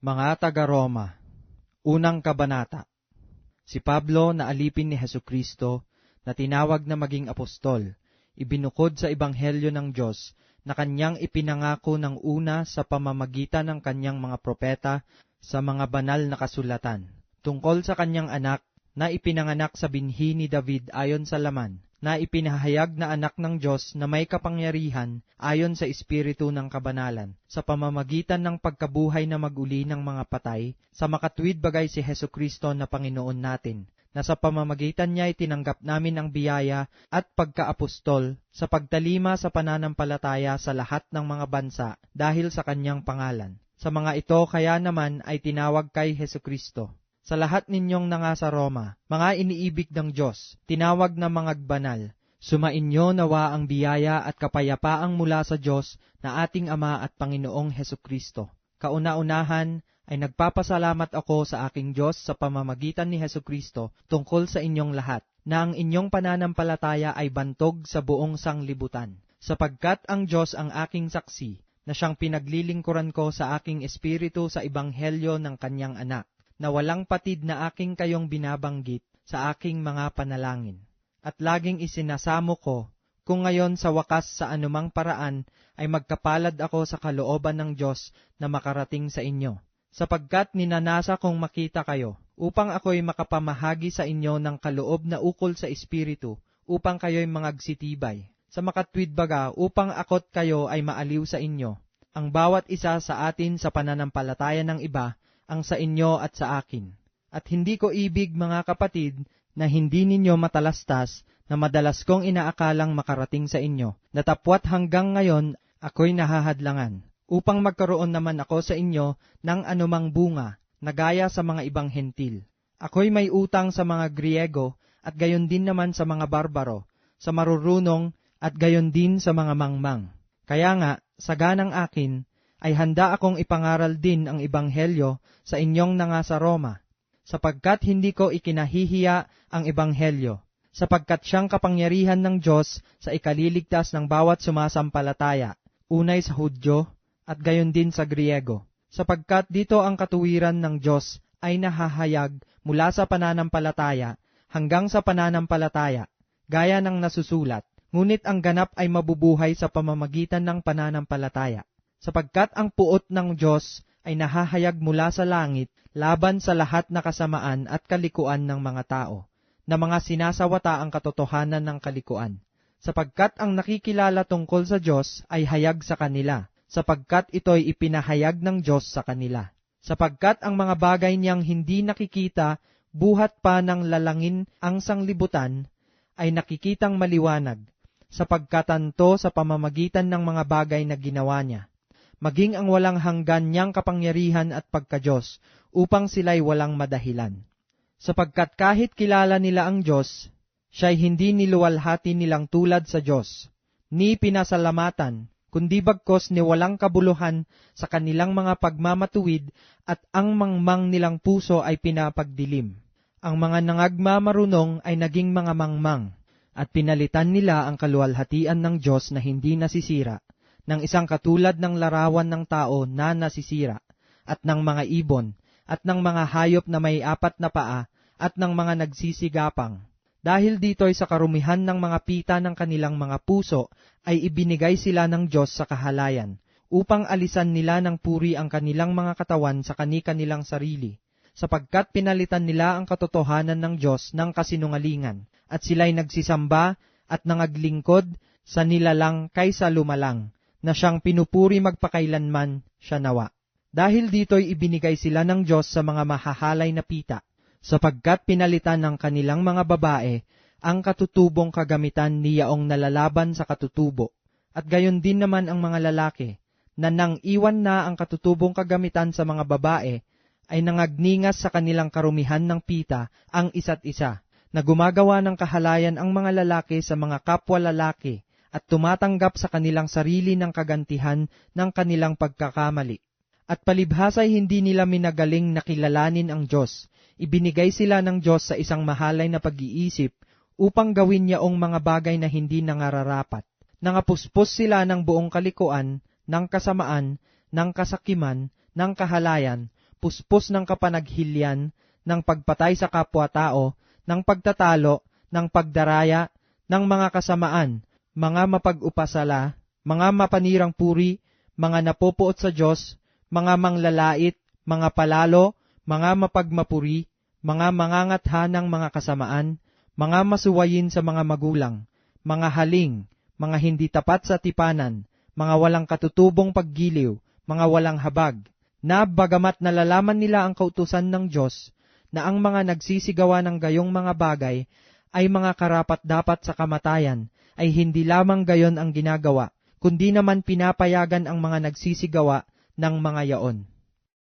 Mga taga-Roma, unang kabanata. Si Pablo na alipin ni Hesukristo na tinawag na maging apostol, ibinukod sa ebanghelyo ng Diyos na kanyang ipinangako ng una sa pamamagitan ng kanyang mga propeta sa mga banal na kasulatan, tungkol sa kanyang anak na ipinanganak sa binhi ni David ayon sa laman, na ipinahayag na anak ng Diyos na may kapangyarihan ayon sa Espiritu ng kabanalan, sa pamamagitan ng pagkabuhay na maguli ng mga patay, sa makatuwid bagay si Hesukristo na Panginoon natin, na sa pamamagitan niya itinanggap namin ang biyaya at pagkaapostol sa pagtalima sa pananampalataya sa lahat ng mga bansa dahil sa kanyang pangalan. Sa mga ito kaya naman ay tinawag kay Hesukristo. Sa lahat ninyong nga sa Roma, mga iniibig ng Diyos, tinawag na mga banal, sumainyo nawa ang biyaya at kapayapaang mula sa Diyos na ating Ama at Panginoong Hesukristo. Kauna-unahan ay nagpapasalamat ako sa aking Diyos sa pamamagitan ni Hesukristo tungkol sa inyong lahat, na ang inyong pananampalataya ay bantog sa buong sanglibutan, sapagkat ang Diyos ang aking saksi, na siyang pinaglilingkuran ko sa aking espiritu sa ebanghelyo ng kanyang anak, na walang patid na aking kayong binabanggit sa aking mga panalangin. At laging isinasamo ko, kung ngayon sa wakas sa anumang paraan ay magkapalad ako sa kalooban ng Diyos na makarating sa inyo, sapagkat ninanasa kong makita kayo, upang ako'y makapamahagi sa inyo ng kaloob na ukol sa Espiritu, upang kayo'y mangagsitibay. Sa makatwid baga, upang akot kayo ay maaliw sa inyo, ang bawat isa sa atin sa pananampalataya ng iba, ang sa inyo at sa akin. At hindi ko ibig, mga kapatid, na hindi ninyo matalastas na madalas kong inaakalang makarating sa inyo, natapwat hanggang ngayon ako'y nahahadlangan, upang magkaroon naman ako sa inyo ng anumang bunga, na gaya sa mga ibang hentil. Ako'y may utang sa mga Griego, at gayon din naman sa mga barbaro, sa marurunong, at gayon din sa mga mangmang. Kaya nga, sa ganang akin, ay handa akong ipangaral din ang ebanghelyo sa inyong nga sa Roma, sapagkat hindi ko ikinahihiya ang ebanghelyo, sapagkat siyang kapangyarihan ng Diyos sa ikaliligtas ng bawat sumasampalataya, unay sa Hudyo at gayon din sa Griego, sapagkat dito ang katuwiran ng Diyos ay nahahayag mula sa pananampalataya hanggang sa pananampalataya, gaya ng nasusulat, ngunit ang ganap ay mabubuhay sa pamamagitan ng pananampalataya. Sapagkat ang puot ng Diyos ay nahahayag mula sa langit laban sa lahat na kasamaan at kalikuan ng mga tao, na mga sinasawata ang katotohanan ng kalikuan. Sapagkat ang nakikilala tungkol sa Diyos ay hayag sa kanila, sapagkat ito'y ipinahayag ng Diyos sa kanila. Sapagkat ang mga bagay niyang hindi nakikita, buhat pa ng lalangin ang sanglibutan, ay nakikitang maliwanag, sapagkatanto sa pamamagitan ng mga bagay na ginawa niya, maging ang walang hanggan niyang kapangyarihan at pagka-Diyos, upang sila'y walang madahilan. Sapagkat kahit kilala nila ang Diyos, siya'y hindi niluwalhati nilang tulad sa Diyos, ni pinasalamatan, kundi bagkos ni walang kabuluhan sa kanilang mga pagmamatuwid, at ang mangmang nilang puso ay pinapagdilim. Ang mga nangagmamarunong ay naging mga mangmang, at pinalitan nila ang kaluwalhatian ng Diyos na hindi nasisira, ng isang katulad ng larawan ng tao na nasisira, at ng mga ibon, at ng mga hayop na may apat na paa, at ng mga nagsisigapang. Dahil dito'y sa karumihan ng mga pita ng kanilang mga puso, ay ibinigay sila ng Diyos sa kahalayan, upang alisan nila ng puri ang kanilang mga katawan sa kani-kanilang sarili, sapagkat pinalitan nila ang katotohanan ng Diyos ng kasinungalingan, at sila'y nagsisamba at nangaglingkod sa nilalang kaysa lumalang, na siyang pinupuri magpakailanman siya nawa. Dahil dito'y ibinigay sila ng Diyos sa mga mahahalay na pita, sapagkat pinalitan ng kanilang mga babae ang katutubong kagamitan niyaong nalalaban sa katutubo, at gayon din naman ang mga lalaki, na nang iwan na ang katutubong kagamitan sa mga babae, ay nangagningas sa kanilang karumihan ng pita ang isa't isa, na gumagawa ng kahalayan ang mga lalaki sa mga kapwa lalaki, at tumatanggap sa kanilang sarili ng kagantihan ng kanilang pagkakamali. At palibhasa'y hindi nila minagaling na kilalanin ang Diyos. Ibinigay sila ng Diyos sa isang mahalay na pag-iisip upang gawin niyaong mga bagay na hindi nangararapat. Nangapuspos sila ng buong kalikuan, ng kasamaan, ng kasakiman, ng kahalayan, puspos ng kapanaghilyan, ng pagpatay sa kapwa-tao, ng pagtatalo, ng pagdaraya, ng mga kasamaan, mga mapag-upasala, mga mapanirang puri, mga napopuot sa Diyos, mga manglalait, mga palalo, mga mapagmapuri, mga mangangatha ng mga kasamaan, mga masuwayin sa mga magulang, mga haling, mga hindi tapat sa tipanan, mga walang katutubong paggiliw, mga walang habag, na bagamat nalalaman nila ang kautusan ng Diyos, na ang mga nagsisigawa ng gayong mga bagay ay mga karapat-dapat sa kamatayan, ay hindi lamang gayon ang ginagawa, kundi naman pinapayagan ang mga nagsisigawa ng mga yaon.